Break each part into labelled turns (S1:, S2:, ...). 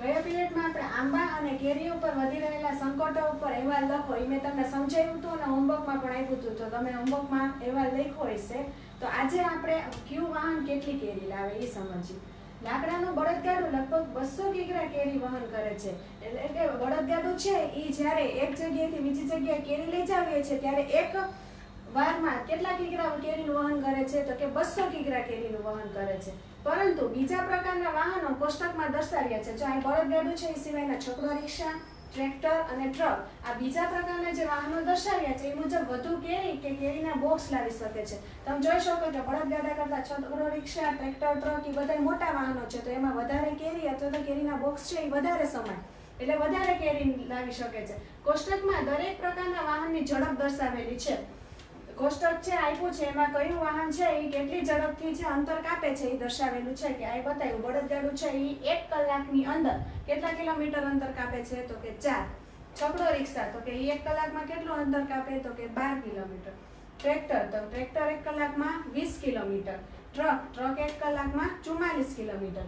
S1: ગયા પીરિયડમાં આપણે આંબા અને કેરી ઉપર વધી રહેલા સંકટો ઉપર અહેવાલ લખો એ મેં તમને સમજાવ્યું હતું અને હોમવર્કમાં પણ આપ્યું હતું, તો તમે હોમવર્કમાં અહેવાલ લખ્યો હશે. તો આજે આપણે કયું વાહન કેટલી કેરી લાવે એ સમજીએ. લાકડાનું બળદગાડું લગભગ 200 કિગ્રા કેરી વહન કરે છે. એટલે કે બળદગાડું છે એ જ્યારે એક જગ્યાએથી બીજી જગ્યાએ કેરી લઈ જાવીએ છીએ ત્યારે એક વારમાં કેટલા કિગ્રા કેરીનું વહન કરે છે? તો કે 200 કિગ્રા કેરીનું વહન કરે છે. પરંતુ બીજા પ્રકારના વાહનો કોષ્ટકમાં દર્શાવ્યા છે. જો આ બળદગાડું છે એ સિવાયના છકડો રિક્ષા, ટ્રેક્ટર અને ટ્રક, આ બીજા પ્રકારના જે વાહનો દર્શાવ્યા છે એ મુજબ વધુ કેરી કે કેરીના બોક્સ લાવી શકે છે. તમે જોઈ શકો કે બળદગાડા કરતા છકડો રિક્ષા, ટ્રેક્ટર, ટ્રક એ બધા મોટા વાહનો છે, તો એમાં વધારે કેરી અથવા તો કેરીના બોક્સ છે એ વધારે સમાય, એટલે વધારે કેરી લાવી શકે છે. કોષ્ટકમાં દરેક પ્રકારના વાહનની ઝડપ દર્શાવેલી છે. કોષ્ટક છે આપ્યું છે એમાં કયું વાહન છે એ કેટલી ઝડપથી છે અંતર કાપે છે એ દર્શાવેલું છે. કે આ બતાવ્યું બળદગાડું છે એ 1 કલાકની અંદર કેટલા કિલોમીટર અંતર કાપે છે? તો કે 4. છકડો રિક્ષા તો કે એ 1 કલાકમાં કેટલું અંતર કાપે? તો કે 12 કિલોમીટર. ટ્રેક્ટર તો ટ્રેક્ટર 1 કલાકમાં 20 કિલોમીટર. ટ્રક 1 કલાકમાં 44 કિલોમીટર.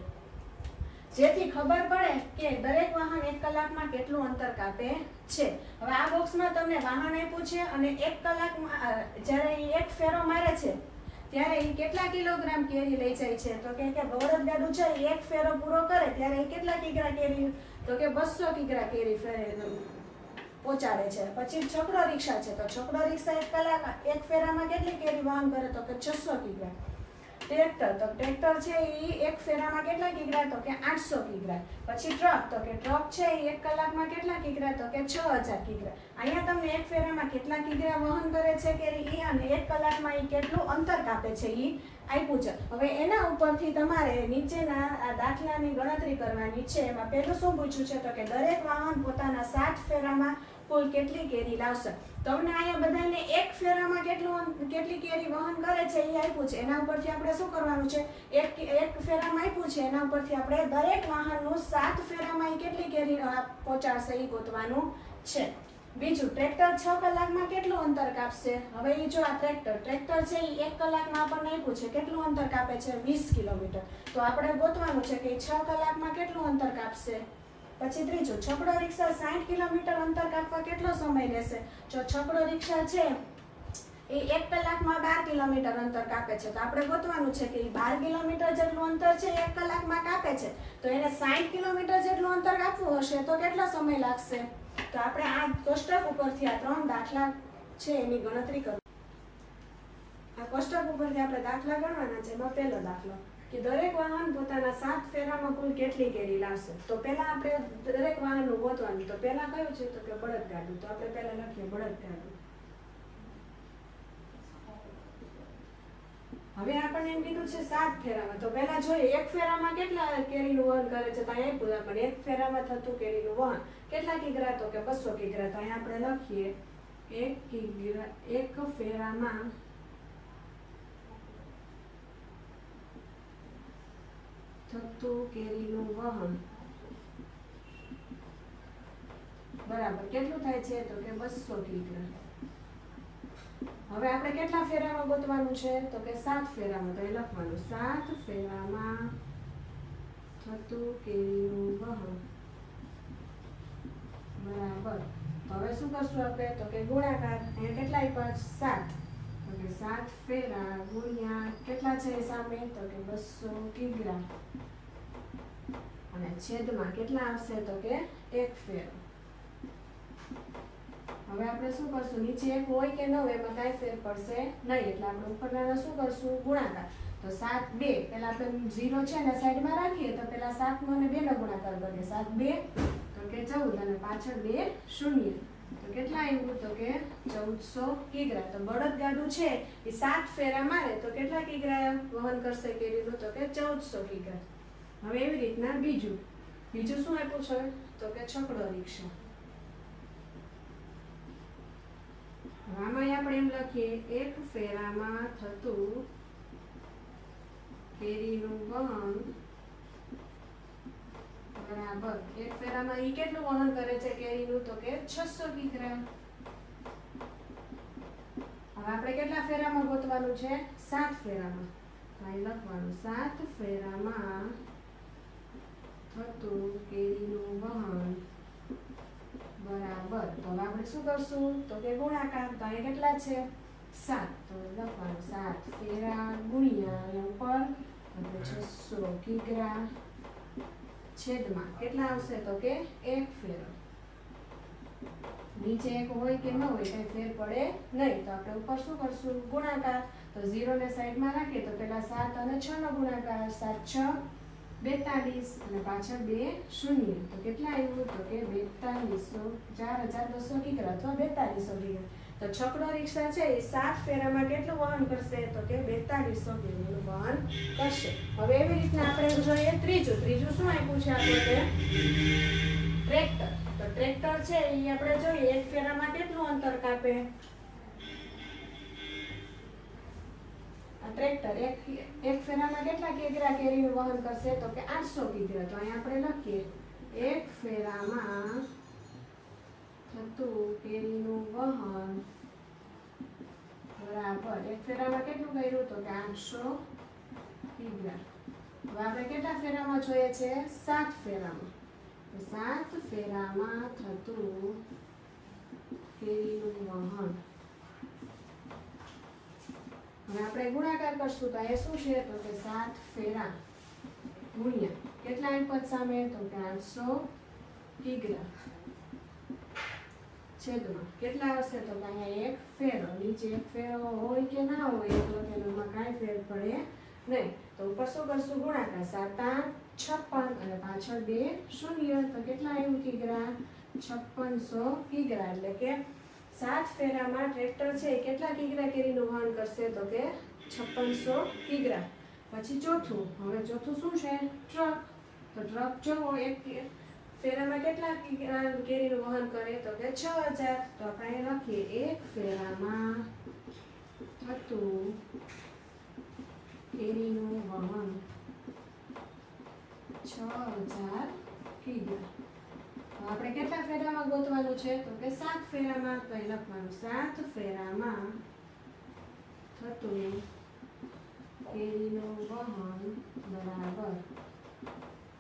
S1: જેથી ખબર પડે કે દરેક વાહન 1 કલાકમાં કેટલું અંતર કાપે છે. હવે આ બોક્સમાં તમને વાહન આપ્યું છે અને 1 કલાકમાં જ્યારે એ એક ફેરો મારે છે ત્યારે એ કેટલા કિલોગ્રામ કેરી લઈ જાય છે? તો કે બળદગાડું છે એ એક ફેરો પૂરો કરે ત્યારે એ કેટલા કિગ્રા કેરી? તો કે 200 કિગ્રા કેરી પહોંચાડે છે. પછી છકડો રિક્ષા છે તો છકડો રિક્ષા 1 કલાક એક ફેરામાં કેટલી કેરી વહન કરે? તો કે 600 કિગ્રા. ટ્રેક્ટર તો ટ્રેક્ટર છે એ એક ફેરામાં કેટલા કિગ્રા? તો કે 800 કિગ્રા. પછી ટ્રક તો કે ટ્રક છે એ 1 કલાકમાં કેટલા કિગ્રા? તો કે 6000 કિગ્રા. અહીંયા તમને એક ફેરામાં કેટલા કિગ્રા વહન કરે છે કેરી અને 1 કલાકમાં એ કેટલું અંતર કાપે છે એ આપ્યું છે. હવે એના ઉપરથી તમારે નીચેના આ દાખલાની ગણતરી કરવાની છે. એમાં પહેલું શું પૂછ્યું છે? તો કે દરેક વાહન પોતાના 7 ફેરામાં કુલ કેટલી કેરી લાવશે. તમને અહીંયા બધાને એક ફેરામાં કેટલી કેરી વહન કરે છે એ આપ્યું છે. એના ઉપરથી આપણે શું કરવાનું છે? એક ફેરામાં આપ્યું છે એના ઉપરથી આપણે દરેક વાહનનું 7 ફેરામાં એ કેટલી કેરી પહોંચાડશે એ ગોતવાનું છે. બીજું, ટ્રેક્ટર 6 કલાકમાં કેટલું અંતર કાપશે? હવે એ જો આ ટ્રેક્ટર છે એ 1 કલાકમાં આપણને આપ્યું છે કેટલું અંતર કાપે છે? 20 કિલોમીટર. તો આપણે ગોતવાનું છે કે 6 કલાકમાં કેટલું અંતર કાપશે. પછી ત્રીજું, છકડો રિક્ષા 60 કિલોમીટર અંતર કાપવા કેટલો સમય લેશે? જો છકડો રિક્ષા છે એ 1 કલાકમાં 12 કિલોમીટર અંતર કાપે છે, તો આપણે ગોતવાનું છે કે 12 કિલોમીટર જેટલું અંતર છે 1 કલાકમાં કાપે છે, તો એને 60 કિલોમીટર જેટલું અંતર કાપવું હશે તો કેટલો સમય લાગશે? તો આપણે આ કોષ્ટક ઉપરથી આ 3 દાખલા છે એની ગણતરી કરવી. આ કોષ્ટક ઉપરથી આપણે દાખલા ગણવાના છે. એમાં પહેલો દાખલો કે દરેક વાહન પોતાના 7 ફેરામાં કુલ કેટલી કેરી લાવશે. તો પહેલા આપણે દરેક વાહનનું ગોતવાનું. તો પહેલા કયું છે? તો કે બળદગાડું. તો આપણે પહેલા લખીએ બળદગાડું. હવે આપણને એમ કીધું છે 7 ફેરામાં. તો પહેલા જોઈએ 1 ફેરામાં કેટલા કેરીનું વહન કરે છે. તો અહીંયા આપ્યું આપણને 1 ફેરામાં થતું કેરીનું વહન કેટલા કિગ્રા? તો કે 200 કિગ્રા. તો અહીંયા આપણે લખીએ 1 કિગ્રા 1 ફેરામાં થતું કેરીનું વહન બરાબર કેટલું થાય છે? તો કે 200 કિગ્રા. હવે આપણે કેટલા ફેરામાં ગોતવાનું છે? તો કે 7 ફેરામાં. તો એ લખવાનું 7 ફેરામાં થતું કેરીનું વહન બરાબર. હવે શું કરશું આપણે? તો કે ગુણાકાર. અહીંયા કેટલા આપ્યા? 7. તો કે 7 ફેરા ગુણ્યા કેટલા છે સામે? તો કે 200 કિગ્રા અને છેદમાં કેટલા આવશે? તો કે 1 ફેરો. હવે આપણે શું કરશું? નીચે 1 હોય કે ન હોય એમાં કાંઈ ફેર પડશે નહીં, એટલે આપણે ઉપરના શું કરશું? ગુણાકાર. તો 7 2 પહેલા આપણે 0 છે ને સાઈડમાં રાખીએ તો પહેલા 7 નો અને 2 નો ગુણાકાર કરીએ. 7 2 તો કે 14 અને પાછળ 2 0. તો કેટલા આવ્યું? તો કે 1400 કિગ્રા. તો બળદગાડું છે એ 7 ફેરા મારે તો કેટલા કિગ્રા વહન કરશે કેરીનું? તો કે 1400 કિગ્રા. હવે એવી રીતના બીજું શું આપ્યું છે? તો કે છકડો રિક્ષા. આમાં આપણે એમ લખીએ 1 ફેરામાં થતું કેરીનું વહન બરાબર 1 ફેરામાં ઈ કેટલું વહન કરે છે કેરીનું? તો કે 600 કિગ્રા. હવે આપણે કેટલા ફેરામાં ગોતવાનું છે? 7 ફેરામાં. અહીં લખવાનું 7 ફેરામાં થતું કેરીનું વહન બરાબર. તો હવે આપણે શું કરશું તો કે ગુણાકાર. તો અહીંયા કેટલા છે 7, તો લખવાનું 7 ફેરા ગુણ્યા અહીંયા ઉપર એટલે 600 કિગ્રા છેદમાં કેટલા આવશે તો કે 1 ફેરો. નીચે 1 હોય કે ન હોય કઈ ફેર પડે નહીં, તો આપણે ઉપર શું કરશું ગુણાકાર. તો 0 ને સાઈડમાં રાખીએ તો પેલા 7 અને 6 નો ગુણાકાર, 7 6 42 અને પાછળ 2 શૂન્ય, તો કેટલા આવ્યું તો કે 4200 4200 કિગ્રા અથવા 4200 કિગ્રા. તો છકડો રિક્ષા છે એ 7 ફેરામાં કેટલું વહન કરશે તો કે 4200 કિલોનું વહન કરશે. હવે એવી રીતના આપણે જોઈએ ત્રીજું શું આપ્યું છે આપણે ટ્રેક્ટર. તો ટ્રેક્ટર છે એ આપણે જોઈએ એક ફેરામાં કેટલું અંતર કાપે. ટ્રેક્ટર એક ફેરામાં કેટલા કિગ્રા કેરીનું વહન કરશે તો કે 800 કિગ્રા. તો અહીંયા આપણે લખીએ એક ફેરામાં થતું કેરીનું વહન બરાબર એક ફેરામાં કેટલું કર્યું તો કે 800 કિગ્રા. હવે આપણે કેટલા ફેરામાં જોઈએ છે 7 ફેરામાં. તો 7 ફેરામાં થતું કેરીનું વહન. હવે આપણે ગુણાકાર કરશું તો એ શું છે તો કે 7 ફેરા ગુણ્યા કેટલા પદ સામે તો કે 800 કિગ્રા છેદમાં કેટલા આવશે તો કે અહીંયા 1 ફેરો. નીચે 1 ફેરો હોય કે ના હોય તો તેમાં કાંઈ ફેર પડે નહીં. તો ઉપર શું કરશું ગુણાકાર, 7 8 56 અને પાછળ 2 શૂન્ય, તો કેટલા આવ્યું કિગ્રા 5600 કિગ્રા. એટલે કે 7 ફેરામાં ટ્રેક્ટર છે એ કેટલા કિગ્રા કેરીનું વહન કરશે તો કે 5600 કિગ્રા. પછી ચોથું શું છે ટ્રક. તો ટ્રક જો એક ફેરામાં કેટલા કિગ્રા કેરીનું વહન કરે તો કે 6000. તો આપણે લખીએ એક ફેરામાં થતું કેરીનું વહન 6000 કિગ્રા. આપણે કેટલા ફેરામાં ગોતવાનું છે તો કે 7 ફેરામાં. તો અહીં લખવાનું 7 ફેરામાં થતું કેરીનું વહન બરાબર.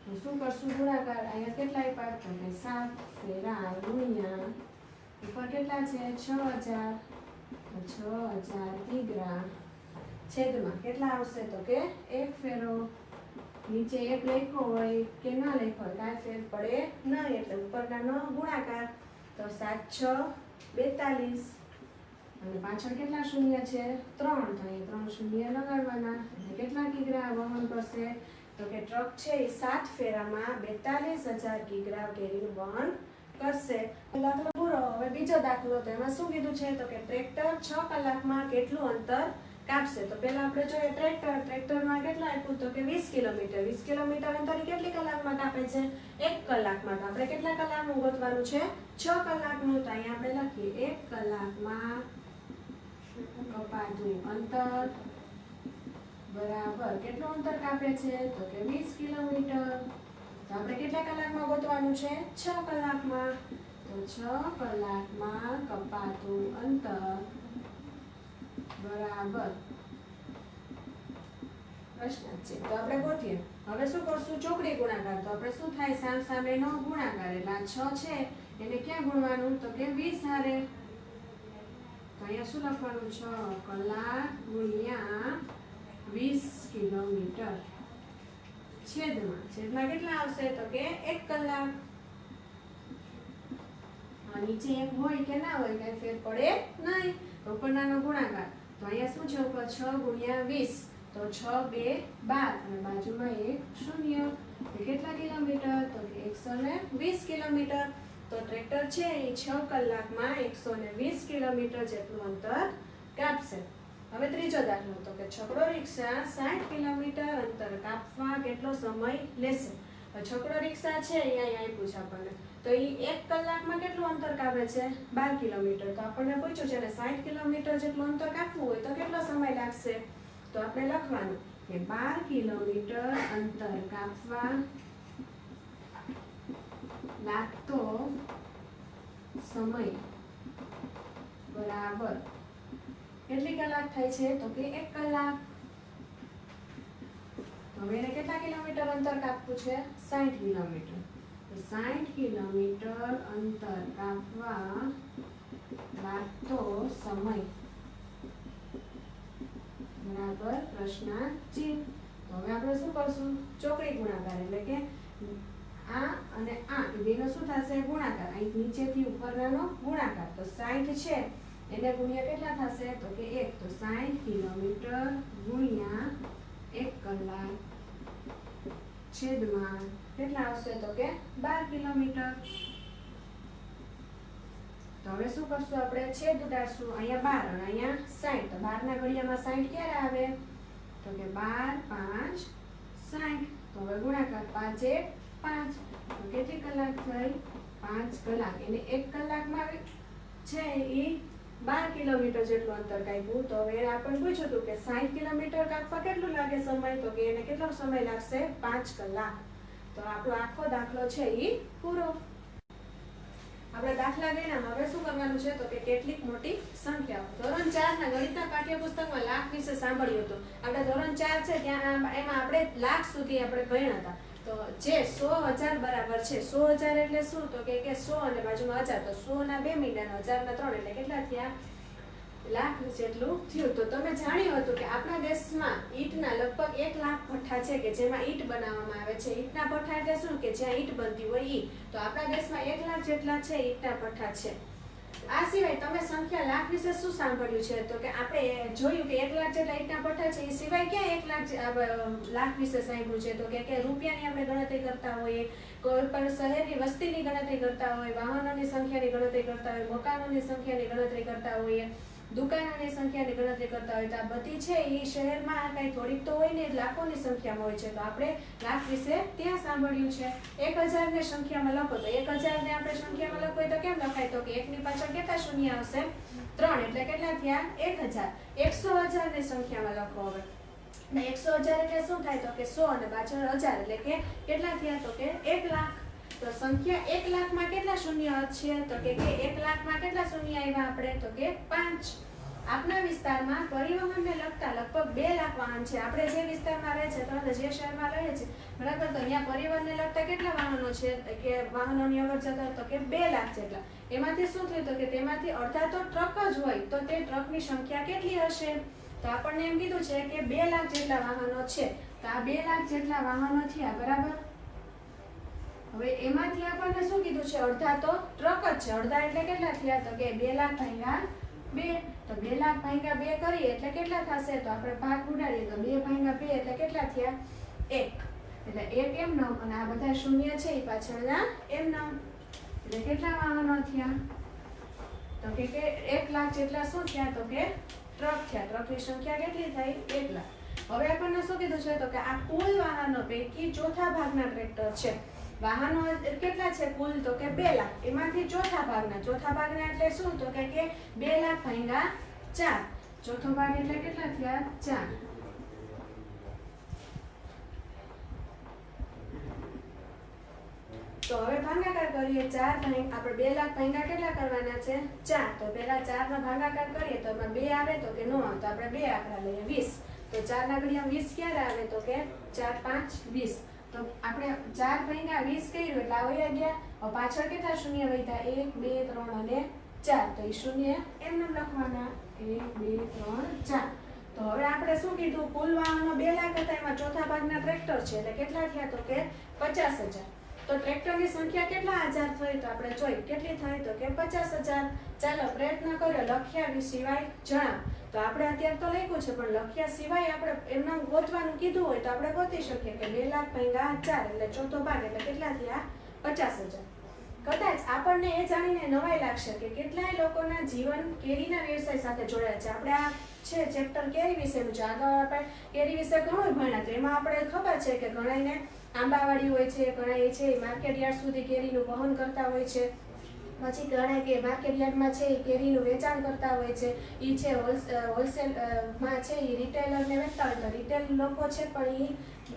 S1: તો શું કરશું ગુણાકાર. અહીંયા કેટલા આપ્યા તો કે 7 ફેરા ગુણ્યા ઉપર કેટલા છે 6000, તો 6000 કિગ્રા છેદમાં કેટલા આવશે તો કે 1 ફેરો. નીચે 1 લખ્યો હોય કે ના લખ્યો હોય કાંઈ ફેર પડે નહીં, એટલે ઉપરનો ગુણાકાર. તો 7 6 42 અને પાછળ કેટલા શૂન્ય છે 3, તો અહીં 3 શૂન્ય લગાડવાના. એટલે કેટલા કિગ્રા વહન કરશે તો કે ટ્રક છે એ 7 ફેરામાં 42000 કિગ્રા કેરીનું વહન કરશે. દાખલો પૂરો. હવે બીજો દાખલો. તો એમાં શું કીધું છે તો કે ટ્રેક્ટર 6 કલાકમાં કેટલું અંતર કાપશે. તો પહેલા આપણે જોઈએ ટ્રેક્ટરમાં કેટલા આપ્યું તો કે 20 કિલોમીટર. 20 કિલોમીટર અંતર કેટલી કલાકમાં કાપે છે 1 કલાકમાં. તો આપણે કેટલા કલાકનું ગોતવાનું છે 6 કલાકનું. તો અહીંયા આપણે લખીએ 1 કલાકમાં કપાતું અંતર બરાબર કેટલું અંતર કાપે છે તો કે 20 કિલોમીટર. તો આપણે કેટલા કલાકમાં ગોતવાનું છે 6 કલાકમાં. તો 6 કલાકમાં કપાતું અંતર બરાબર પ્રશ્ન છે. તો આપણે ગોતીએ. હવે શું કરશું ચોકડી ગુણાકાર. તો આપણે શું થાય સામેનો ગુણાકાર. એટલે આ 6 છે એને ક્યાં ગુણવાનું તો કે 20 હારે. તો અહીંયા શું લખવાનું 6 કલાક ગુણ્યા 20 કિલોમીટર છેદમાં કેટલા આવશે તો કે 1 કલાક. નીચે 1 હોય કે ના હોય કઈ ફેર પડે નહીં, ઉપરનાનો ગુણાકાર. તો અહીંયા શું છે ઉપર 6 ગુણ્યા 20, તો 6 2 12 અને બાજુમાં 1 શૂન્ય. તો કેટલા કિલોમીટર તો કે 120 કિલોમીટર. તો ટ્રેક્ટર છે એ 6 કલાકમાં 120 કિલોમીટર જેટલું અંતર કાપશે. હવે ત્રીજો દાખલો. તો કે છકડો રિક્ષા 60 કિલોમીટર અંતર કાપવા કેટલો સમય લેશે. છકડો રિક્ષા છે અહીંયા આપ્યું છે આપણને. તો એ 1 કલાકમાં કેટલું અંતર કાપે છે 12 કિલોમીટર. તો આપણને પૂછ્યું છે ને 60 કિલોમીટર જેટલું અંતર કાપવું હોય તો કેટલો સમય લાગશે. તો આપણે લખવાનું કે 12 કિલોમીટર અંતર કાપવા લાગતો સમય બરાબર કેટલી કલાક થાય છે તો કે 1 કલાક. હવે એને કેટલા કિલોમીટર અંતર કાપવું છે? 60 કિલોમીટર. તો 60 કિલોમીટર અંતર કાપવા લાગતો સમય બરાબર પ્રશ્નાર્થ. તો હવે આપણે શું કરશું? ચોકડી ગુણાકાર, એટલે કે આ અને આ બેનો શું થશે? ગુણાકાર. અહીં નીચેથી ઉપરનો ગુણાકાર. તો 60 છે એને ગુણ્યા કેટલા થશે? તો કે 1. તો 60 કિલોમીટર ગુણ્યા 1 કલાક છેદમાં કેટલા આવશે? તો કે 12 કિલોમીટર. તો હવે શું કરશું આપણે? છેદ ઉડાડશું. અહીંયા 12 અને અહીંયા 60. તો 12 ના ઘડિયામાં 60 ક્યારે આવે? તો કે 12 5 60. તો હવે ગુણાકાર 5 1 5. તો કેટલી કલાક થઈ? 5 કલાક. એને 1 કલાકમાં છે એ 12 કિલોમીટર જેટલું અંતર કાપ્યું. તો હવે આપણને પૂછ્યું હતું કે 60 કિલોમીટર કાપવા કેટલું લાગે સમય? તો કે એને કેટલો સમય લાગશે? 5 કલાક. તો આપણો આખો દાખલો છે એ પૂરો. આપણે દાખલા ગણ્યા. હવે શું કરવાનું છે? તો કે કેટલીક મોટી સંખ્યાઓ. ધોરણ 4 ના ગણિતના પાઠ્યપુસ્તકમાં લાખ વિશે સાંભળ્યું હતું. આપણે ધોરણ 4 છે ત્યાં એમાં આપણે લાખ સુધી આપણે ગણ્યા હતા. તો જે 100,000 બરાબર છે. 100,000 એટલે શું? તો કે 100 અને બાજુમાં 1000. તો 100 ના 2 મીંડા 1000 ના 3 એટલે કેટલા થયા? લાખ જેટલું થયું. તો તમે જાણ્યું હતું કે આપણા દેશમાં ઈંટના લગભગ 1 લાખ ભઠ્ઠા છે કે જેમાં ઈંટ બનાવવામાં આવે છે. ઈંટના ભઠ્ઠા એટલે શું? કે જ્યાં ઈંટ બનતી હોય ઈ. તો આપણા દેશમાં 1 લાખ જેટલા છે ઈંટના ભઠ્ઠા છે. આ સિવાય તમે સંખ્યા લાખ વિશે શું સાંભળ્યું છે? તો કે આપણે જોયું કે 1 લાખ જેટલા ઈંટના ભઠ્ઠા છે. એ સિવાય ક્યાં 1 લાખ વિશે સાંભળ્યું છે? તો કે રૂપિયાની આપણે ગણતરી કરતા હોઈએ, કોઈ પણ શહેરની વસ્તીની ગણતરી કરતા હોય, વાહનોની સંખ્યાની ગણતરી કરતા હોય, મકાનોની સંખ્યાની ગણતરી કરતા હોઈએ, દુકાનોની સંખ્યાની ગણતરી કરતા હોય. તો આ બધી છે એ શહેરમાં કઈ થોડીક તો હોય ને લાખોની સંખ્યામાં હોય છે. તો આપણે લાખ વિશે ત્યાં સાંભળ્યું છે. 1000 ને સંખ્યામાં લખો તો 1000 ને આપણે સંખ્યામાં લખો તો કેમ લખાય? તો કે 1 ની પાછળ કેટલા શૂન્ય આવશે? 3. એટલે કેટલા થયા? 1000. 100,000 ને સંખ્યામાં લખો. હવે 100,000 એટલે શું થાય? તો કે 100 અને પાછળ 1000 એટલે કે કેટલા થયા? તો કે 1 લાખ. તો સંખ્યા 1 લાખમાં કેટલા શૂન્ય છે? તો કે 1 લાખમાં કેટલા શૂન્ય આવ્યા આપણે? તો કે 5. આપના વિસ્તારમાં પરિવહનને લગતા લગભગ 2 લાખ વાહન છે. આપણે જે વિસ્તારમાં રહે છે અથવા જે શહેરમાં રહે છે બરાબર, તો અહીંયા પરિવહનને લગતા કેટલા વાહનો છે? કે વાહનોની અવરજવર તો કે 2 લાખ જેટલા. એમાંથી શું થયું? તો કે તેમાંથી અડધા તો ટ્રક જ હોય. તો તે ટ્રકની સંખ્યા કેટલી હશે? તો આપણને એમ કીધું છે કે 2 લાખ જેટલા વાહનો છે. તો આ 2 લાખ જેટલા વાહનો થયા બરાબર. હવે એમાંથી આપણને શું કીધું છે? અડધા તો ટ્રક જ છે. અડધા એટલે કેટલા થયા? તો કે 2 લાખ ભાગ્યા 2. તો 2 લાખ ભાગ્યા 2 કરીએ એટલે કેટલા થશે? તો આપણે ભાગ ઉડાડીએ તો 2 ભાગ્યા 2 એટલે કેટલા થયા? 1. એટલે 1 એમ નામ અને આ બધા શૂન્ય છે એ પાછળના એમ નામ. એટલે કેટલા વાહનો થયા? તો કે 1 લાખ જેટલા શું થયા? તો કે ટ્રક થયા. ટ્રકની સંખ્યા કેટલી થઈ? 1 લાખ. હવે આપણને શું કીધું છે? તો કે આ કુલ વાહનો પૈકી ચોથા ભાગના ટ્રેક્ટર છે. વાહનો કેટલા છે કુલ? તો કે 2 લાખ. એમાંથી ચોથા ભાગના એટલે શું? તો કે 2 લાખ ભાગ્યા 4. ચોથો ભાગ એટલે કેટલા થયા? 4. તો હવે ભાગાકાર કરીએ. 4 આપણે 2 લાખ ભાગ્યા કેટલા કરવાના છે? 4. તો પહેલા 4 નો ભાગાકાર કરીએ તો એમાં 2 આવે તો કે નો આવે. તો આપણે 2 આંકડા લઈએ 20. તો 4 ના ઘડિયા 20 ક્યારે આવે? તો કે 4 5 20. તો આપણે 4 ભાગ્યા 20 કર્યું એટલે આવી ગયા. પાછળ કેટલા શૂન્ય વધ્યા? 1 2 3 અને 4. તો એ શૂન્ય એમને લખવાના. 1 2 3 4. તો હવે આપણે શું કીધું? કુલ વાહનો 2 લાખ હતા. એમાં ચોથા ભાગના ટ્રેક્ટર છે એટલે કેટલા થયા? તો કે 50,000. તો ટ્રેક્ટરની સંખ્યા કેટલા હજાર થઈ? તો આપણે જોઈ કેટલી થઈ? તો કે 50,000. ચાલો પ્રયત્ન કર્યો. લખ્યા સિવાય જણાવ. તો આપણે અત્યારે તો લખ્યું છે પણ લખ્યા સિવાય આપણે એમના ગોતવાનું કીધું હોય તો આપણે ગોતી શકીએ કે 2 લાખ ભાગ્યા 4 એટલે ચોથો ભાગ એટલે કેટલા થયા? 50,000. કદાચ આપણને એ જાણીને નવાઈ લાગશે કે કેટલાય લોકોના જીવન કેરીના વ્યવસાય સાથે જોડાયા છે. આપણે આ છે ચેપ્ટર કેરી વિશેનું છે. આગળ આપણે કેરી વિશે ઘણું ભણ્યા. તો એમાં આપણે ખબર છે કે ઘણાને આંબાવાડી હોય છે, ઘણા છે માર્કેટ યાર્ડ સુધી કેરીનું વહન કરતા હોય છે. પછી ઘણા કે માર્કેટ યાર્ડમાં છે એ કેરીનું વેચાણ કરતા હોય છે. એ છે હોલસેલમાં છે એ રિટેલરને વેચતા હોય. તો રિટેલ લોકો છે પણ એ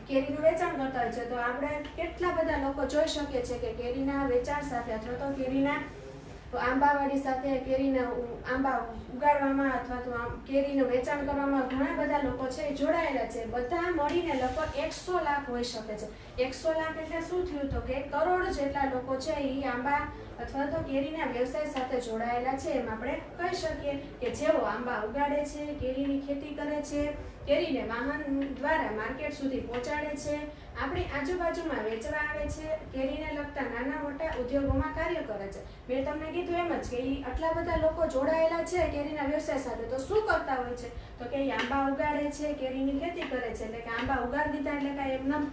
S1: કેરીનું વેચાણ કરતા હોય છે. તો આપણે કેટલા બધા લોકો જોઈ શકીએ છીએ કે કેરીના વેચાણ સાથે અથવા તો કેરીના તો આંબાવાડી સાથે આંબા ઉગાડવામાં અથવા તો કેરીનું વેચાણ કરવામાં ઘણા બધા લોકો છે એ જોડાયેલા છે. બધા મળીને લગભગ 100 લાખ હોઈ શકે છે. 100 લાખ એટલે શું થયું તો કે 1 કરોડ જેટલા લોકો છે એ આંબા અથવા તો કેરીના વ્યવસાય સાથે જોડાયેલા છે. એમ આપણે કહી શકીએ કે જેઓ આંબા ઉગાડે છે, કેરીની ખેતી કરે છે, કેરીને વાહન દ્વારા માર્કેટ સુધી પહોંચાડે છે, આપણી આજુબાજુમાં વેચવા આવે છે, કેરીને લગતા નાના મોટા ઉદ્યોગોમાં કાર્ય કરે છે. મેં તમને કીધું એમ જ કે આટલા બધા લોકો જોડાયેલા છે કેરીના વ્યવસાય સાથે. તો શું કરતા હોય છે તો કે આંબા ઉગાડે છે, કેરીની ખેતી કરે છે. એટલે કે આંબા ઉગાડી દીધા એટલે કાંઈ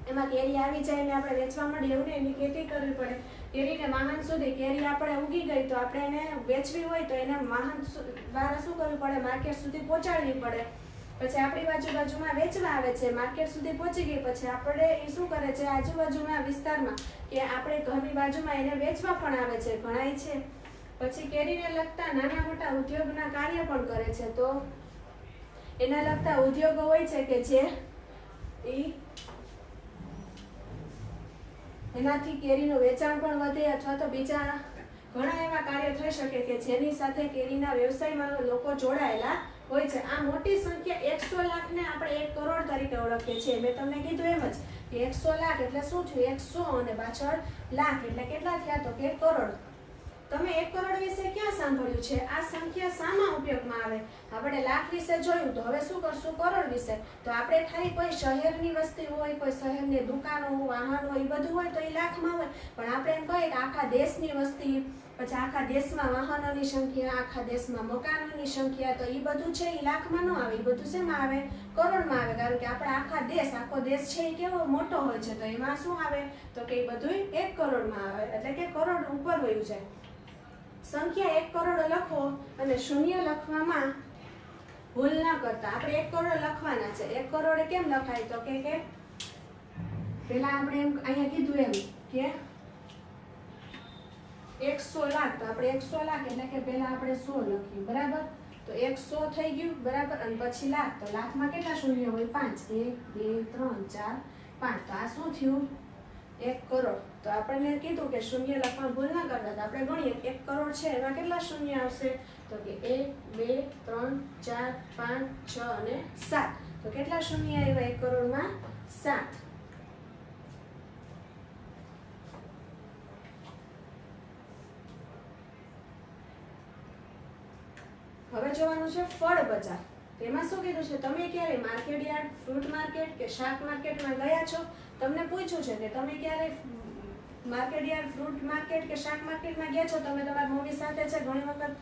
S1: એમાં કેરી આવી જાય ને આપણે વેચવા માંડીએ એવું ને, એની ખેતી કરવી પડે. કેરીને વાહન સુધી કેરી આપણે ઉગી ગઈ તો આપણે એને વેચવી હોય તો એને વાહન દ્વારા શું કરવું પડે, માર્કેટ સુધી પહોંચાડવી પડે. પછી આપણી બાજુમાં વેચવા આવે છે, માર્કેટ સુધી પહોંચી ગઈ પછી આપણે એ શું કરે છે આજુબાજુના વિસ્તારમાં કે આપણે ઘરની બાજુમાં એને વેચવા પણ આવે છે, ઘણાય છે. પછી કેરીને લગતા નાના મોટા ઉદ્યોગના કાર્ય પણ કરે છે. તો એના લગતા ઉદ્યોગો હોય છે કે જે એનાથી કેરીનું વેચાણ પણ વધે અથવા તો બીજા ઘણા એવા કાર્ય થઈ શકે કે જેની સાથે કેરીના વ્યવસાયમાં લોકો જોડાયેલા હોય છે. આ મોટી સંખ્યા 100 લાખને આપણે 1 કરોડ તરીકે ઓળખીએ છીએ. મેં તમને કીધું એમ જ કે 100 લાખ એટલે શું થયું, 100 અને પાછળ લાખ એટલે કેટલા થયા તો કે 1 કરોડ. તમે 1 કરોડ વિશે ક્યાં સાંભળ્યું છે? આ સંખ્યા શામાં ઉપયોગમાં આવે? આપણે લાખ વિશે જોયું, તો હવે શું કરશું કરોડ વિશે. તો આપણે ખાલી કોઈ શહેરની વસ્તી હોય, કોઈ શહેરની દુકાનો, વાહનો એ બધું હોય તો એ લાખમાં હોય. પણ આપણે એમ કહીએ કે આખા દેશની વસ્તી, પછી આખા દેશમાં વાહનોની સંખ્યા, આખા દેશમાં મકાનોની સંખ્યા, તો એ બધું છે એ લાખમાં ન આવે. એ બધું શેમાં આવે? કરોડમાં આવે. કારણ કે આપણે આખો દેશ છે એ કેવો મોટો હોય છે. તો એમાં શું આવે તો કે એ બધું 1 કરોડમાં આવે. એટલે કે કરોડ ઉપર વયું જાય. સંખ્યા 1 કરોડ લખો અને શૂન્ય લખવામાં ભૂલ ના કરતા. આપણે 1 કરોડ લખવાના છે. 1 કરોડ કેમ લખાય તો કે પેલા આપણે એમ અહીંયા કીધું એમ કે 100 લાખ, તો આપણે 100 લાખ એટલે કે પેલા આપણે 100 લખ્યું, બરાબર. તો 100 થઈ ગયું, બરાબર. અને પછી લાખ, તો લાખમાં કેટલા શૂન્ય હોય? 5. 1 2 3 4 5. તો આ શું થયું? 1 કરોડ. તો આપણને કીધું કે શૂન્ય લખવા ભૂલ ના કરતા. તો આપણે ગણીએ 1 કરોડ છે એમાં કેટલા શૂન્ય આવશે તો કે 1 2 3 4 5 6 અને 7. તો કેટલા શૂન્ય આવ્યા 1 કરોડમાં? 7. હવે જોવાનું છે ફળ બજાર. તેમાં શું કીધું છે? તમે ક્યારે માર્કેટ યાર્ડ, ફ્રૂટ માર્કેટ કે શાક માર્કેટમાં ગયા છો? તમને પૂછ્યું છે કે તમે ક્યારે માર્કેટ યાર્ડ, ફ્રૂટ માર્કેટ કે શાક માર્કેટમાં ગયા છો? તમે તમારી મમ્મી સાથે છે ઘણી વખત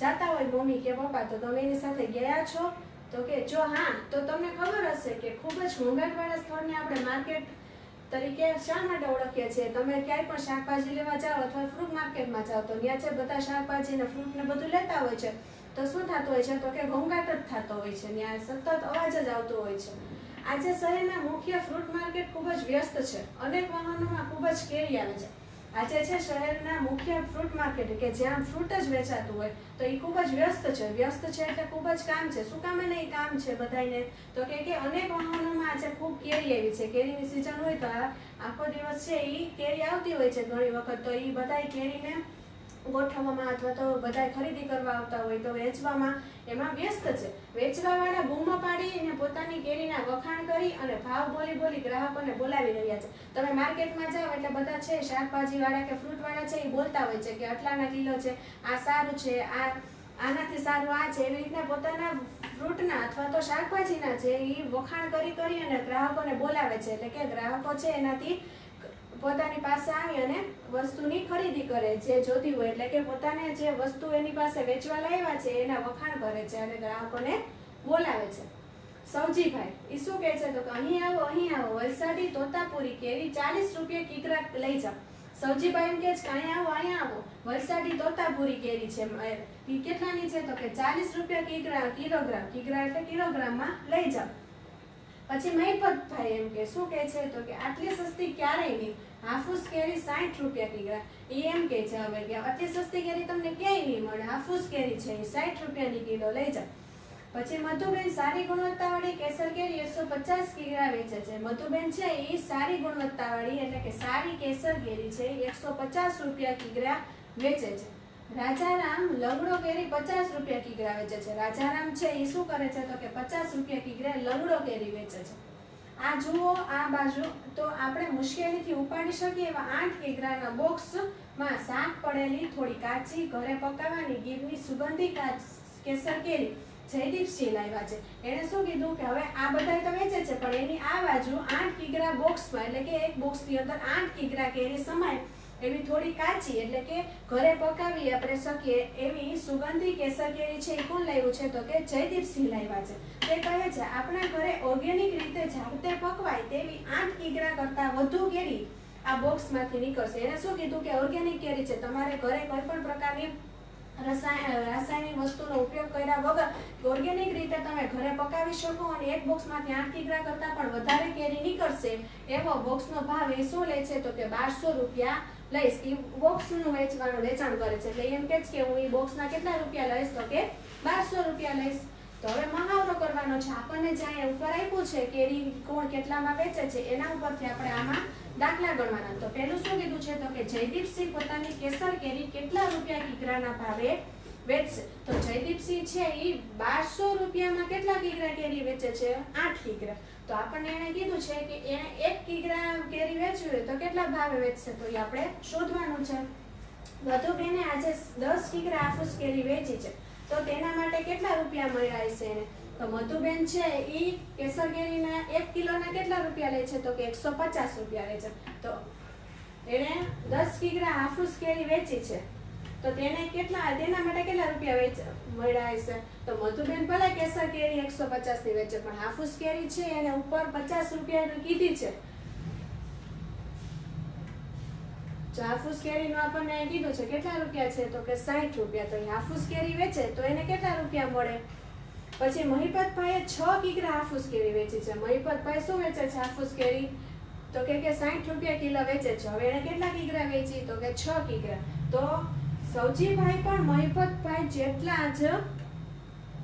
S1: જાતા હોય મમ્મી કે પપ્પા, તો તમે એની સાથે ગયા છો? તો કે જો હા, તો તમને ખબર હશે કે ખૂબ જ ઘોંઘાટવાળા સ્થળને આપણે માર્કેટ તરીકે શા માટે ઓળખીએ છીએ. તમે ક્યાંય પણ શાકભાજી લેવા જાઓ અથવા ફ્રૂટ માર્કેટમાં જાઓ તો ત્યાં છે બધા શાકભાજી ને ફ્રૂટ ને બધું લેતા હોય છે. તો શું થતું હોય છે તો કે ઘોંઘાટ જ થતો હોય છે, ત્યાં સતત અવાજ જ આવતો હોય છે. આજે શહેરના મુખ્ય ફ્રૂટ માર્કેટ ખૂબ જ વ્યસ્ત છે. અનેક વાહનોમાં ખૂબ જ કેરી આવે છે. આજે છે શહેરના મુખ્ય ફ્રૂટ માર્કેટ કે જ્યાં ફ્રૂટ જ વેચાતું હોય તો એ ખૂબ જ વ્યસ્ત છે. વ્યસ્ત છે એટલે ખૂબ જ કામ છે. શું કામ એને કામ છે બધાને તો કે અનેક વાહનોમાં આજે ખૂબ કેરી આવી છે. કેરીની સિઝન હોય તો આખો દિવસ છે એ કેરી આવતી હોય છે ઘણી વખત. તો એ બધા કેરીને ગોઠવવામાં અથવા તો બધા ખરીદી કરવા આવતા હોય તો વેચવામાં એમાં વ્યસ્ત છે. વેચવાવાળા બૂમો પાડી અને પોતાની કેરીના વખાણ કરી અને ભાવ બોલી ગ્રાહકોને બોલાવી રહ્યા છે. તમે માર્કેટમાં જાઓ એટલે બધા છે શાકભાજીવાળા કે ફ્રૂટવાળા છે એ બોલતા હોય છે કે આટલાના કિલો છે, આ સારું છે, આનાથી સારું આ છે. એવી રીતના પોતાના ફ્રૂટના અથવા તો શાકભાજીના છે એ વખાણ કરી અને ગ્રાહકોને બોલાવે છે. એટલે કે ગ્રાહકો છે એનાથી પોતાની પાસે આવી અને વસ્તુની ખરીદી કરે જે જોતી હોય. એટલે કે પોતાને જે વસ્તુ એની પાસે વેચવા લાવ્યા છે એના વખાણ કરે છે અને ગ્રાહકોને બોલાવે છે. સવજીભાઈ એ શું કહે છે તો અહીં આવો વલસાડી તોતાપુરી કેરી 40 રૂપિયા કિગ્રા લઈ જાઓ. સવજીભાઈ એમ કહે છે કે અહીંયા આવો વલસાડી તોતાપુરી કેરી છે એ કેટલાની છે તો કે 40 રૂપિયા કિલોગ્રામ. કિગ્રા એટલે કિલોગ્રામમાં લઈ જાઓ. પછી મહિપતભાઈ એમ કે શું કહે છે તો કે આટલી સસ્તી ક્યારેય નહીં. હાફૂસ કેરી 60 રૂપિયા કિગ્રા. એ એમ કહે છે હવે કે આટલી સસ્તી કેરી તમને ક્યાંય નહીં મળે. હાફૂસ કેરી છે એ 60 રૂપિયાની કિલો લઈ જાઓ. પછી મધુબેન સારી ગુણવત્તાવાળી કેસર કેરી 150 કિગ્રા વેચે છે. મધુબેન છે એ સારી ગુણવત્તાવાળી એટલે કે સારી કેસર કેરી છે 150 રૂપિયા કિગ્રા વેચે છે. રાજારામ લંગડો કેરી 50 રૂપિયા કિગ્રા વેચે છે. રાજારામ છે એ શું કરે છે તો કે 50 રૂપિયા કિગ્રા લંગડો કેરી વેચે છે. આ જુઓ આ બાજુ તો આપણે મુશ્કેલીથી ઉપાડી શકીએ એવા 8 કિગ્રાના બોક્સમાં શાક પડેલી થોડી કાચી ઘરે પકાવવાની ગીરની સુગંધી કેસર કેરી જયદીપસિંહ લાવ્યા છે. એણે શું કીધું કે હવે આ બધા તો વેચે છે પણ એની આ બાજુ 8 કિગ્રા બોક્સમાં એટલે કે એક બોક્સની અંદર 8 કિગ્રા કેરી સમાય એવી થોડી કાચી એટલે કે ઘરે પકાવી આપણે શકીએ એવી સુગંધી કેસર કેરી છે એ કોણ લાવ્યું છે તો કે જયદીપસિંહ લાવ્યા છે. તે કહે છે આપણા ઘરે ઓર્ગેનિક રીતે જાતે પકવાય તેવી 8 કિગ્રા કરતાં વધુ કેરી આ બોક્સમાંથી નીકળશે. એને શું કીધું કે ઓર્ગેનિક કેરી છે, તમારે ઘરે કોઈ પણ પ્રકારની રાસાયણિક વસ્તુનો ઉપયોગ કર્યા વગર ઓર્ગેનિક રીતે તમે ઘરે પકાવી શકો અને એક બોક્સમાંથી 8 કિગ્રા કરતાં પણ વધારે કેરી નીકળશે એવો બોક્સનો ભાવ એ શું લે છે તો કે 1200 રૂપિયા લઈશ. એ બોક્સનું વેચાણ કરે છે એટલે એમ કે છે કે હું એ બોક્સના કેટલા રૂપિયા લઈશ તો કે 1200 રૂપિયા લઈશ. તો હવે મહાવરો કરવાનો છે. આપણને જ્યાં ઉપર આપ્યું છે કેરી કોણ કેટલામાં વેચે છે એના ઉપરથી આપણે આમાં દાખલા ગણવાના. તો પહેલું શું કીધું છે તો કે જયદીપસિંહ પોતાની કેસર કેરી કેટલા રૂપિયા કિગ્રાના ભાવે વેચશે. તો જયદીપસિંહ છે એ 1200 રૂપિયામાં કેટલા કિગ્રા કેરી વેચે છે 8 કિગ્રા. તો આપણને એણે કીધું છે કે એને 1 કિગ્રા કેરી વેચવી હોય તો કેટલા ભાવે વેચશે તો એ આપણે શોધવાનું છે. મધુબેને આજે 10 કિગ્રા હાફૂસ કેરી વેચી છે તો તેના માટે કેટલા રૂપિયા મળ્યા હશે એને. તો મધુબેન છે એ કેસર કેરીના 1 કિલોના કેટલા રૂપિયા લે છે તો કે 150 રૂપિયા લે છે. તો એણે 10 કિગ્રા હાફૂસ કેરી વેચી છે તો તેના માટે કેટલા રૂપિયા મળ્યા હશે. તો મધુબેન ભલે કેસર કેરી 150 ની વેચે પણ હાફૂસ કેરી છે એને ઉપર 50 રૂપિયાની કીધી છે. હાફૂસ કેરીનું આપણને કીધું છે કેટલા રૂપિયા છે તો કે 60 રૂપિયા. તો હાફૂસ કેરી વેચે તો એને કેટલા રૂપિયા મળે. પછી મહિપતભાઈએ 6 કિગ્રા હાફૂસ કેરી વેચી છે. મહિપતભાઈ શું વેચે છે હાફૂસ કેરી તો કે 60 રૂપિયા કિલો વેચે છે. હવે એને કેટલા કિગ્રા વેચી તો કે 6 કિગ્રા. તો સૌજીભાઈ પણ મહિપતભાઈ જેટલા જ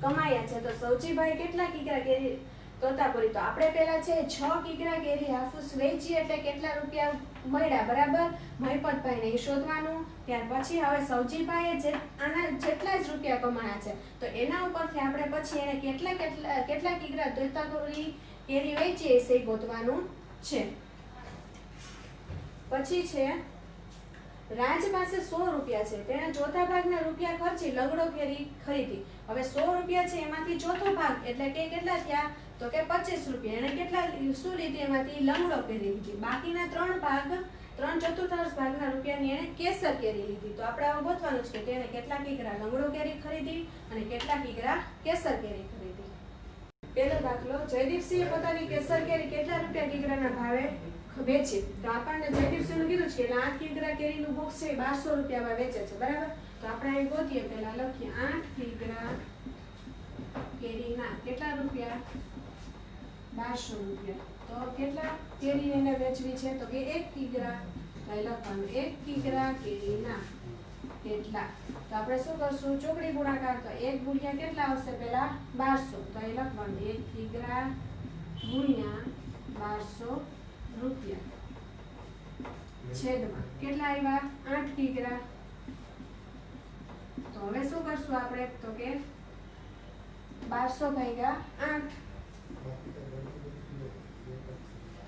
S1: કમાયા છે. તો સૌજીભાઈ કેટલા કિગ્રા કેરી તોતાપુરી. તો આપણે પહેલા છે 6 કિગ્રા કેરી હાફૂસ વેચી એટલે કેટલા રૂપિયા મળ્યા બરાબર મહિપતભાઈને એ શોધવાનું. ત્યાર પછી હવે સૌજીભાઈએ આના જેટલા જ રૂપિયા કમાયા છે તો એના ઉપરથી આપણે પછી એને કેટલા કિગ્રા તોતાપુરી કેરી વેચી હશે એ ગોતવાનું છે. પછી છે રાજ પાસે 100 રૂપિયા છે. તેણે ચોથા ભાગના રૂપિયા ખર્ચી લંગડો કેરી ખરીદી. હવે 100 રૂપિયા છે એમાંથી ચોથો ભાગ એટલે કે કેટલા થયા તો કે 25 રૂપિયા. એને કેટલા શું લીધી એમાંથી લંગડો કેરી લીધી. બાકીના 3/4 ભાગના રૂપિયાની એને કેસર કેરી લીધી. તો આપણે હવે ગોતવાનું છે કે તેણે કેટલા કિગ્રા લંગડો કેરી ખરીદી અને કેટલા કિગ્રા કેસર કેરી ખરીદી. પહેલો દાખલો જયદીપસિંહે પોતાની કેસર કેરી કેટલા રૂપિયા કિગ્રાના ભાવે વેચી. તો આપણને જયદીપસિંહનું કીધું છે કે 8 કિગ્રા કેરીનું બોક્સ છે 1200 રૂપિયામાં વેચે છે બરાબર. તો આપણે અહીં ગોતીએ પહેલા લખીએ 8 કિગ્રા કેરીના કેટલા રૂપિયા 1200 રૂપિયા. તો કેટલા કેરી એને વેચવી છે તો કે 1 કિગ્રા. તો લખવાનું 1 કિગ્રા કેરીના કેટલા. તો આપણે શું કરશું ચોકડી ગુણાકાર. તો 1 ગુણ્યા કેટલા આવશે પહેલા 1200. તો એ લખવાનું 1 કિગ્રા ગુણ્યા 1200 રૂપિયા છેદમાં કેટલા આવ્યા 8 કિગ્રા. તો હવે શું કરશું આપણે તો કે 1200 ભાગ્યા 8.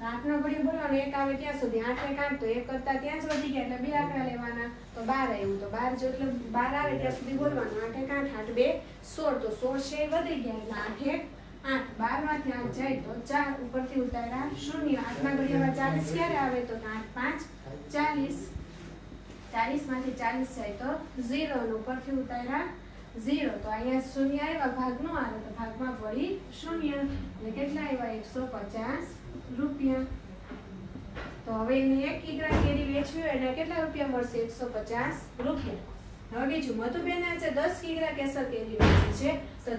S1: 8 નો ઘડી બોલવાનો 1 આવે ત્યાં સુધી 8 ને 8 તો 1 કરતા ત્યાં જ વધી ગયા એટલે 2 આંકડા લેવાના. તો 12 આવ્યું તો 12 જો એટલે 12 આવે ત્યાં સુધી બોલવાનું 8 1 8 8 2 16. તો 16 છે વધી ગયા એટલે 8 1 8. 12 માંથી 8 જાય તો 4 ઉપરથી ઉતાર્યા 0. 8 ના ઘડિયામાં 40 ક્યારે આવે તો 8 5 40. 40 માંથી 40 જાય તો 0 ઉપરથી ઉતાર્યા 0. તો અહીંયા 0 આવ્યા ભાગ નો આવે તો ભાગમાં પડી 0 એટલે કેટલા આવ્યા 150 રૂપિયા. તો હવે એને 1 કિગ્રા કેરી વેચવી હોય એટલે કેટલા રૂપિયા મળશે 150 રૂપિયા. હવે બીજું મધુબેન આજે 10 કિગ્રા કેસર કેરી વેચી છે તો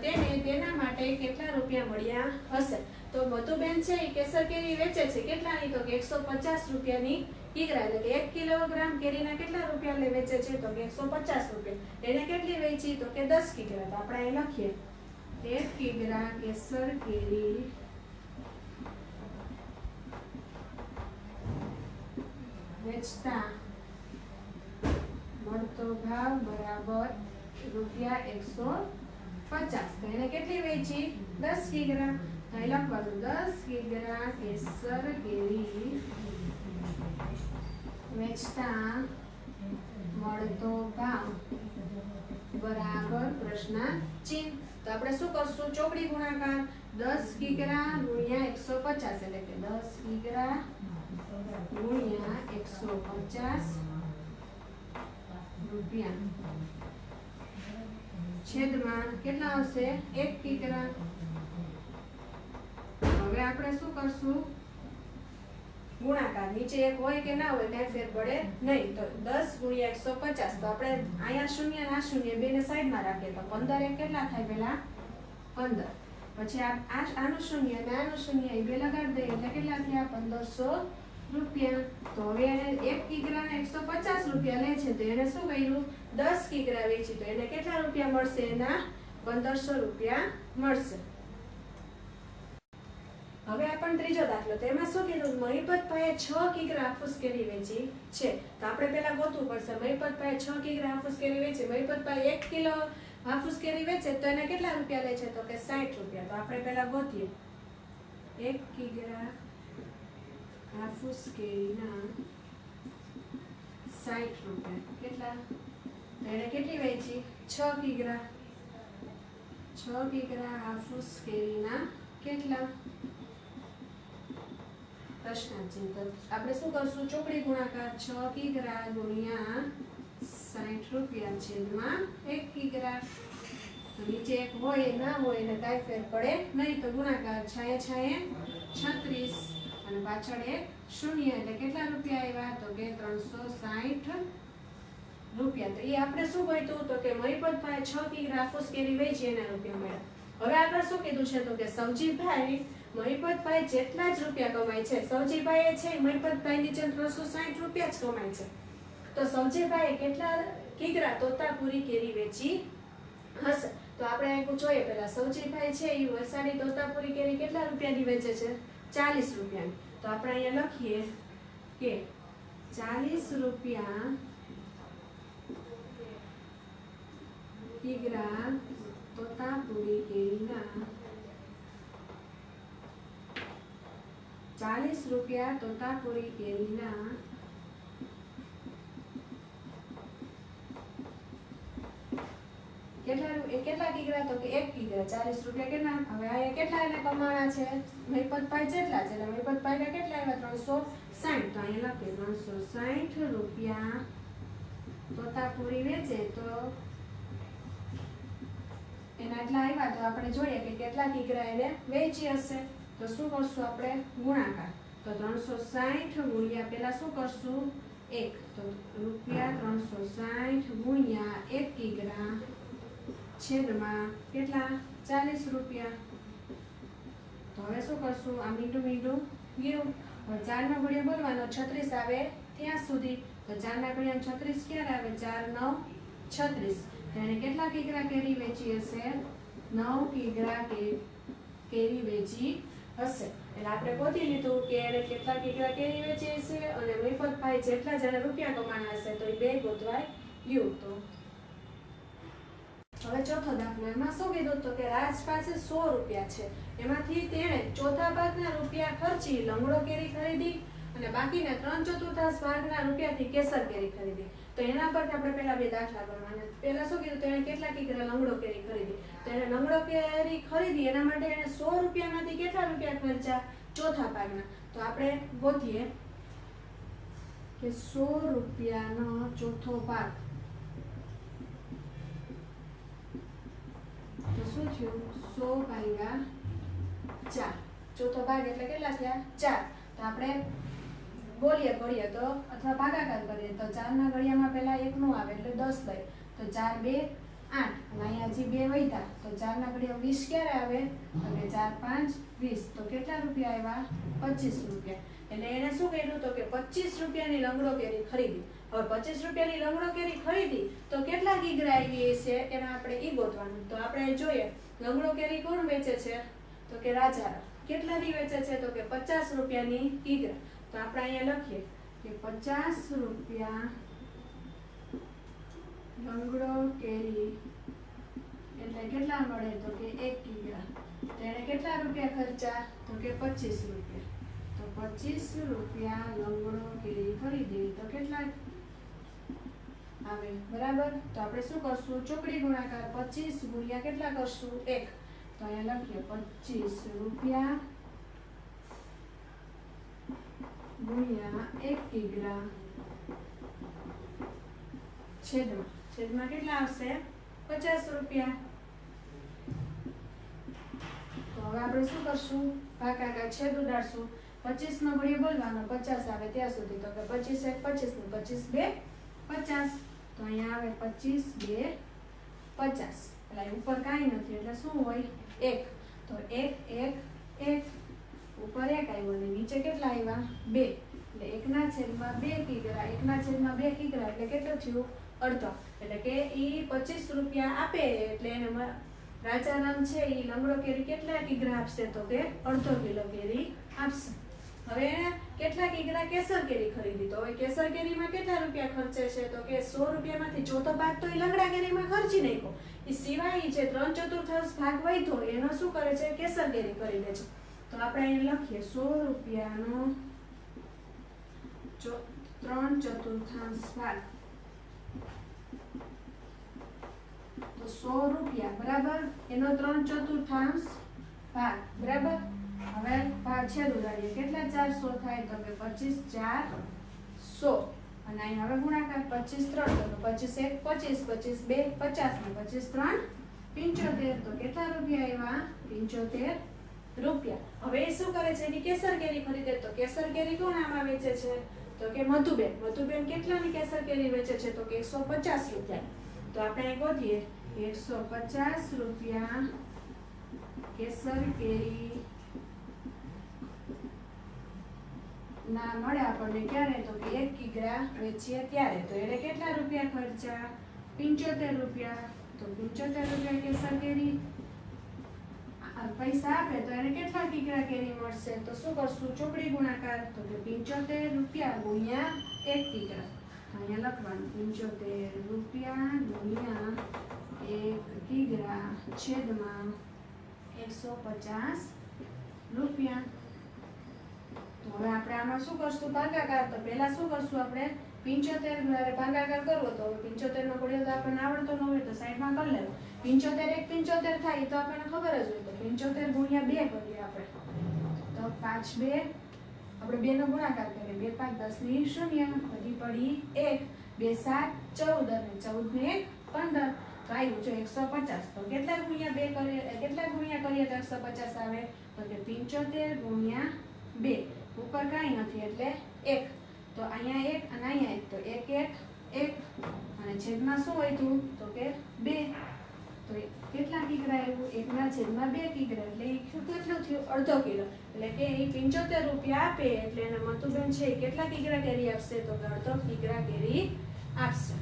S1: તેના માટે કેટલા રૂપિયા મળ્યા હશે. તો મધુબેન છે એ કેસર કેરી વેચે છે કેટલાની તો કે 150 રૂપિયાની કિગ્રા. એટલે કે 1 કિલોગ્રામ કેરીના કેટલા રૂપિયા વેચે છે તો કે 150 રૂપિયા. એને કેટલી વેચી તો કે 10 કિગ્રા. તો આપણે અહીં લખીએ 1 કિગ્રા કેસર કેરી વેચતા મળતો ભાવ બરાબર ₹150. તો એને કેટલી વેચી? 10 કિગ્રા. તો અહીં લખવાનું 10 કિગ્રા કેસર કેરી વેચતા મળતો ભાવ બરાબર પ્રશ્નાચિહ્ન. તો આપણે શું કરશું? ચોકડી ગુણાકાર 10 કિગ્રા ગુણ્યા 150 એટલે કે 10 કિગ્રા ગુણ્યા 150 રૂપિયા છેદમાં કેટલા આવશે? 1 કિગ્રા. હવે આપણે શું કરશું? ગુણાકાર નીચે એક હોય કે ના હોય કઈ ફેર પડે નહીં. તો 10 ગુણ્યા 150. તો આપણે અહીંયા શૂન્ય ના શૂન્ય બે ને સાઈડમાં રાખીએ તો 15 એક કેટલા થાય? પેલા 15. પછી આનું શૂન્ય ને આનું શૂન્ય એ બે લગાડી દઈએ એટલે કેટલા થયા? 1500 રૂપિયા. તો હવે એને 1 કિગ્રા ને 150 રૂપિયા લે છે. તો એને શું કર્યું? 10 કિગ્રા વેચી. તો એને કેટલા રૂપિયા મળશે? એના 1500 રૂપિયા મળશે. હવે આપણને ત્રીજો દાખલો. તો એમાં શું કીધું? મહિપતભાઈએ 6 કિગ્રા હાફૂસ કેરી વેચી છે. તો આપણે પહેલા ગોતવું પડશે. મહિપતભાઈએ 6 કિગ્રા હાફૂસ કેરી વેચી. મહિપતભાઈ 1 કિલો હાફૂસ કેરી વેચે તો એને કેટલા રૂપિયા લે છે? તો કે 60 રૂપિયા. તો આપણે પહેલા ગોતીએ 1 કિગ્રા હાફૂસ કેરીના 60 રૂપિયા કેટલા? તો એને કેટલી વેચી? 6 કિગ્રા. 6 કિગ્રા હાફૂસ કેરીના કેટલા? પ્રશ્નાચિહ્ન. તો આપણે શું કરશું? ચોકડી ગુણાકાર 6 કિગ્રા ગુણ્યા 60 રૂપિયા છેદમાં 1 કિગ્રા. તો નીચે એક હોય ના હોય ને કાંઈ ફેર પડે નહીં. તો ગુણાકાર 6 છાએ 36 અને પાછળ એક શૂન્ય એટલે કેટલા રૂપિયા આવ્યા? તો કે 360 રૂપિયા. તો એ આપણે શું ગોત્યું? તો કે મહિપતભાઈ 6 કિગ્રા હાફૂસ કેરી વેચી એના રૂપિયા મળ્યા. હવે આપણે શું કીધું છે? તો કે સવજીભાઈ મહિપતભાઈ જેટલા જ રૂપિયા કમાય છે. સવજીભાઈ છે મહિપતભાઈ નીચે 360 રૂપિયા જ કમાય છે. તો સવજીભાઈ કેટલા કિગ્રા તોતાપુરી કેરી વેચી હશે? તો આપણે અહીં જોઈએ પહેલા. સવજીભાઈ છે એ વસાડી તોતાપુરી કેરી કેટલા રૂપિયાની વેચે છે? 40 રૂપિયાની. તો આપણે અહીંયા લખીએ કે 40 રૂપિયા કિગ્રા તોતાપુરી કેરીના 40 રૂપિયા તોતાપુરી કેરીના કેટલા કિગ્રા? તો કે 1 કિગ્રા. 40 રૂપિયા કેટલા? હવે અહીંયા કેટલા એને કમાણા છે? મહિપતભાઈ જેટલા છે એટલે મહિપતભાઈને કેટલા આવ્યા? 360. તો અહીંયા લખીએ 360 રૂપિયા તોતાપુરી વેચે તો એના એટલા આવ્યા. તો આપણે જોઈએ કે કેટલા કિગ્રા એને વેચી હશે. તો શું કરશું આપણે? ગુણાકાર. તો 360 ગુણ્યા પેલા શું કરશું? 1. તો રૂપિયા 360 ગુણ્યા 1 કિગ્રા છેદમાં કેટલા? 40 રૂપિયા. તો હવે શું કરશું? આ મીંડું મીંડું ગયું. હવે 4 ના ઘડિયા બોલવાનો 36 આવે ત્યાં સુધી. તો 4 ના ઘડિયા 36 ક્યારે આવે? 4 9 36. તો એને કેટલા કિગ્રા કેરી વેચી હશે? 9 કિગ્રા કેરી વેચી હશે. એટલે આપણે ગોતી લીધું કે એને કેટલા કિગ્રા કેરી વેચી હશે અને મહિપતભાઈ જેટલા જણા રૂપિયા કમાણા હશે. તો એ બે ગોતવાય ગયું. તો હવે ચોથો દાખલો. એમાં શું કીધું? તો કે રાજ પાસે 100 રૂપિયા છે. એમાંથી તેણે ચોથા ભાગના રૂપિયા ખર્ચી લંગડો કેરી ખરીદી અને બાકીના 3/4 ભાગના રૂપિયાથી કેસર કેરી ખરીદી. તો એના પરથી આપણે પહેલા બે દાખલા ગણવાના. પહેલા શું કીધું? તેણે કેટલા કિગ્રા લંગડો કેરી ખરીદી. તો એને લંગડો કેરી ખરીદી એના માટે એને 100 રૂપિયામાંથી કેટલા રૂપિયા ખર્ચા? ચોથા ભાગના. તો આપણે ગોતીએ કે 100 રૂપિયાનો ચોથો ભાગ. તો શું થયું? 100 ભાગ્યા 4. ચોથો ભાગ એટલે કેટલા થયા? 4. તો આપણે બોલીએ કરીએ તો અથવા ભાગાકાર કરીએ તો 4 ના ઘડિયામાં પહેલા 1 નું આવે એટલે 10 થાય. તો 4 2 8 અને અહીંયા હજી 2 વધ્યા. તો 4 ના ઘડિયા 20 ક્યારે આવે? અને 4 5 20. તો કેટલા રૂપિયા આવ્યા? 25 રૂપિયા. એટલે એને શું કર્યું? તો કે 25 રૂપિયાની લંગડો કેરી ખરીદી. હવે 25 રૂપિયાની લંગડો કેરી ખરીદી તો કેટલા કિગ્રા આવી છે એને આપણે ઈ ગોતવાનું. તો આપણે જોઈએ લંગડો કેરી કોણ વેચે છે? તો કે રાજારામ. કેટલાની વેચે છે? તો કે 50 રૂપિયાની કિગ્રા. તો આપણે અહીંયા લખીએ કે 50 રૂપિયા લંગડો કેરી એટલે કેટલા મળે? તો કે 1 કિગ્રા. તો એને કેટલા રૂપિયા ખર્ચા? તો કે 25 રૂપિયા. તો 25 રૂપિયા લંગડો કેરી ખરીદી તો કેટલા આવે? બરાબર. તો આપણે શું કરશું? ચોકડી ગુણાકાર 25 ગુણ્યા કેટલા કરશું? 1. તો અહીંયા લખીએ 25 રૂપિયા ગુણ્યા 1 કિગ્રા છેદમાં કેટલા આવશે? 50 રૂપિયા. તો હવે આપણે શું કરશું? ભાગાકાર છેદ ઉડાડશું. 25 નો ઘડીએ બોલવાનો 50 આવે ત્યાં સુધી. તો કે 25 1 25 ને 25 2 50. તો અહીંયા આવે 25 2 50. એટલે ઉપર કાંઈ નથી એટલે શું હોય? 1. તો 1 1 1 ઉપર 1 આવ્યો અને નીચે કેટલા આવ્યા? 2. એટલે 1/2 કિગ્રા 1/2 કિગ્રા એટલે કેટલું થયું? અડધો. એટલે કે ઈ 25 રૂપિયા આપે એટલે એને રાજારામ છે ઈ લંગડો કેરી કેટલા કિગ્રા આપશે? તો કે અડધો કિલો કેરી આપશે. હવે એને કેટલા કિગ્રા કેસર કેરી ખરીદી? તો હવે કેસર કેરીમાં કેટલા રૂપિયા ખર્ચે છે? તો કે 100 રૂપિયામાંથી ચોથો ભાગ તો ઈ લંગડા કેરીમાં ખર્ચી નાખ્યો. ઈ સિવાય જે 3/4 ભાગ વધ્યો એનો શું કરે છે? કેસર કેરી ખરીદે છે. તો આપણે અહીં લખીએ 100 રૂપિયાનો 3/4 ભાગ. તો 100 રૂપિયા બરાબર એનો 3/4 ભાગ બરાબર. હવે ભાગ છેદ ઉડાડીએ કેટલા 400 થાય? તો કે 25 4 100. અને અહીં હવે ગુણાકાર 25 3 તો 25 1 25 25 2 50 ને 25 3 75. તો કેટલા રૂપિયા આવ્યા? 75 રૂપિયા. હવે એ શું કરે છે? એની કેસર કેરી ખરીદે. તો કેસર કેરી કોણ આમાં વેચે છે? તો કે મધુબેન. મધુબેન કેટલાની કેસર કેરી વેચે છે? તો કે 150 રૂપિયા. તો આપણે ગોતીએ 150 રૂપિયા કેસર કેરી ના મળે આપણને ક્યારે? તો કે 1 કિગ્રા વેચીએ ત્યારે. તો એને કેટલા રૂપિયા ખર્ચા? 75 રૂપિયા. તો 75 રૂપિયા કેસર કેરી પૈસા આપે તો એને કેટલા કિગ્રા કેરી મળશે? તો શું કરશું? ચોકડી ગુણાકાર. તો કે 75 રૂપિયા ગુણ્યા 1 કિગ્રા. અહીંયા લખવાનું 75 રૂપિયા ગુણ્યા 1 કિગ્રા છેદમાં 150 રૂપિયા. તો હવે આપણે આમાં શું કરશું? ભાગાકાર. તો પહેલા શું કરશું આપણે? 75 ભાગાકાર કરવો તો 75 નો ઘડિયો તો આપણને આવડતો ન હોય તો સાઈડમાં કરી લેવું. 75 1 75 થાય તો આપણને ખબર જ હોય. તો 75 ગુણ્યા 2 કરીએ આપણે. તો 5 2 આપણે 2 નો ગુણાકાર કરીએ. 2 5 10 ની 0 બધી પડી 1 2 7 14 અને 14 ને 1 15. તો આવ્યું છે 150. તો કેટલા ગુણ્યા 2 કરીએ? કેટલા ગુણ્યા કરીએ તો 150 આવે? તો કે 75 ગુણ્યા 2. ઉપર કાંઈ નથી એટલે 1. તો અહીંયા 1 અને અહીંયા 1. તો 1 1 1 અને છેદમાં શું વધ્યું? તો કે 2. તો કેટલા કિગ્રા આવ્યું? 1/2 કિગ્રા એટલે એ કેટલું થયું? અડધો કિલો. એટલે કે એ 75 રૂપિયા આપે એટલે એને મધુબેન છે કેટલા કિગ્રા કેરી આપશે? તો કે અડધો કિગ્રા કેરી આપશે.